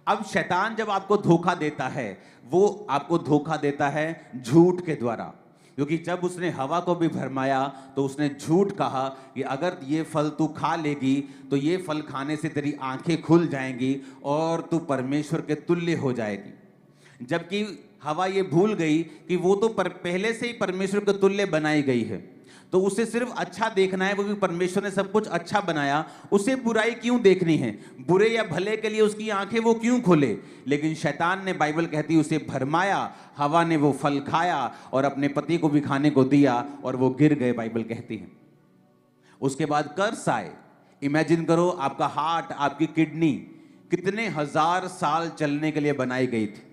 अब शैतान जब आपको धोखा देता है, वो आपको धोखा देता है झूठ के द्वारा, क्योंकि जब उसने हवा को भी भरमाया तो उसने झूठ कहा कि अगर ये फल तू खा लेगी तो ये फल खाने से तेरी आंखें खुल जाएंगी और तू परमेश्वर के तुल्य हो जाएगी। जबकि हवा ये भूल गई कि वो तो पहले से ही परमेश्वर के तुल्य बनाई गई है, तो उसे सिर्फ अच्छा देखना है, वो भी परमेश्वर ने सब कुछ अच्छा बनाया, उसे बुराई क्यों देखनी है, बुरे या भले के लिए उसकी आंखें वो क्यों खोले। लेकिन शैतान ने, बाइबल कहती है, उसे भरमाया, हवा ने वो फल खाया और अपने पति को भी खाने को दिया और वो गिर गए, बाइबल कहती है। उसके बाद कर्स आए। इमेजिन करो, आपका हार्ट, आपकी किडनी कितने हजार साल चलने के लिए बनाई गई थी।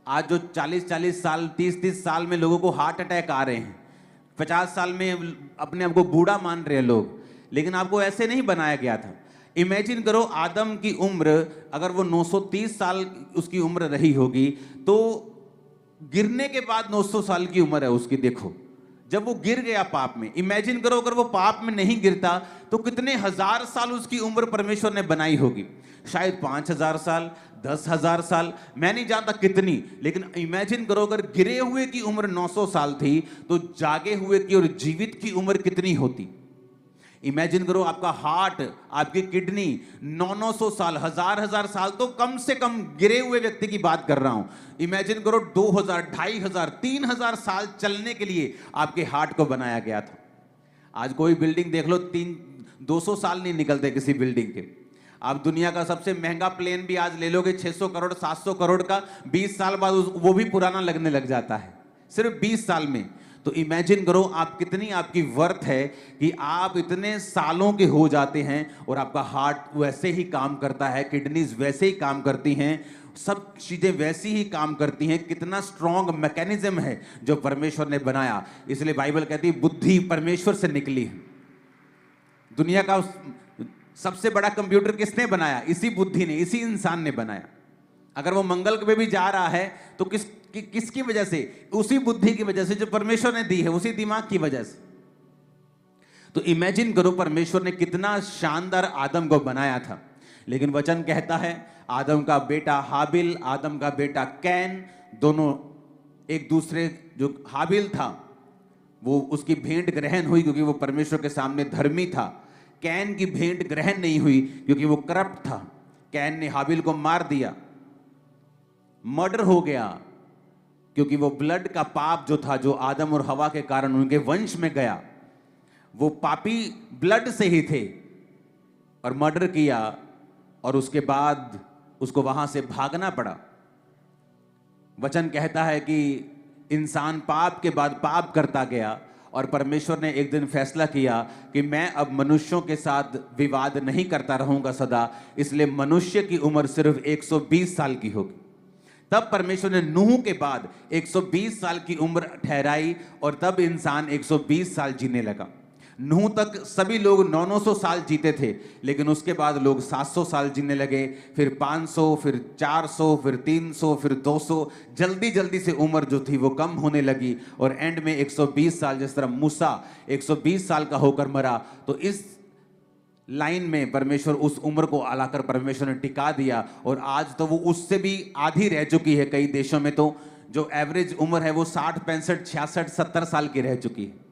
आज जो 40-40 साल, 30-30 साल में लोगों को हार्ट अटैक आ रहे हैं, 50 साल में अपने आप को बूढ़ा मान रहे हैं लोग, लेकिन आपको ऐसे नहीं बनाया गया था। इमेजिन करो, आदम की उम्र अगर वो 930 साल उसकी उम्र रही होगी, तो गिरने के बाद 900 साल की उम्र है उसकी। देखो, जब वो गिर गया पाप में, इमेजिन करो अगर वो पाप में नहीं गिरता तो कितने हजार साल उसकी उम्र परमेश्वर ने बनाई होगी। शायद 5000 साल, 10,000 साल, मैं नहीं जानता कितनी, लेकिन इमेजिन करो अगर गिरे हुए की उम्र 900 साल थी तो जागे हुए की और जीवित की उम्र कितनी होती। इमेजिन करो, आपका हार्ट, आपकी किडनी 900 साल, हजार साल, तो कम से कम गिरे हुए व्यक्ति की बात कर रहा हूं। इमेजिन करो 2000, 2500, 3000 साल चलने के लिए आपके हार्ट को बनाया गया था। आज कोई बिल्डिंग देख लो, 200 साल नहीं निकलते किसी बिल्डिंग के। आप दुनिया का सबसे महंगा प्लेन भी आज ले लोगे, 600 करोड़, 700 करोड़ का, 20 साल बाद वो भी पुराना लगने लग जाता है, सिर्फ 20 साल में। तो इमेजिन करो आप कितनी आपकी वर्थ है कि आप इतने सालों के हो जाते हैं और आपका हार्ट वैसे ही काम करता है, किडनीज वैसे ही काम करती हैं, सब चीजें वैसी ही काम करती हैं। कितना स्ट्रॉन्ग मैकेनिज्म है जो परमेश्वर ने बनाया। इसलिए बाइबल कहती है बुद्धि परमेश्वर से निकली है। दुनिया का सबसे बड़ा कंप्यूटर किसने बनाया? इसी बुद्धि ने, इसी इंसान ने बनाया। अगर वो मंगल पे भी जा रहा है तो किसकी वजह से? उसी बुद्धि की वजह से जो परमेश्वर ने दी है, उसी दिमाग की वजह से। तो इमेजिन करो परमेश्वर ने कितना शानदार आदम को बनाया था। लेकिन वचन कहता है आदम का बेटा हाबिल, आदम का बेटा कैन, दोनों एक दूसरे, जो हाबिल था वो उसकी भेंट ग्रहण हुई क्योंकि वो परमेश्वर के सामने धर्मी था। कैन की भेंट ग्रहण नहीं हुई क्योंकि वो करप्ट था। कैन ने हाबिल को मार दिया, मर्डर हो गया, क्योंकि वो ब्लड का पाप जो था, जो आदम और हवा के कारण उनके वंश में गया, वो पापी ब्लड से ही थे और मर्डर किया और उसके बाद उसको वहां से भागना पड़ा। वचन कहता है कि इंसान पाप के बाद पाप करता गया और परमेश्वर ने एक दिन फैसला किया कि मैं अब मनुष्यों के साथ विवाद नहीं करता रहूंगा सदा, इसलिए मनुष्य की उम्र सिर्फ 120 साल की होगी। तब परमेश्वर ने नूह के बाद 120 साल की उम्र ठहराई और तब इंसान 120 साल जीने लगा। नूह तक सभी लोग 900 साल जीते थे, लेकिन उसके बाद लोग 700 साल जीने लगे, फिर 500, फिर 400, फिर 300, फिर 200। जल्दी जल्दी से उम्र जो थी वो कम होने लगी और एंड में 120 साल, जिस तरह मूसा 120 साल का होकर मरा, तो इस लाइन में परमेश्वर उस उम्र को आलाकर परमेश्वर ने टिका दिया। और आज तो वो उससे भी आधी रह चुकी है। कई देशों में तो जो एवरेज उम्र है वो 60, 65, 66, 70 साल की रह चुकी है।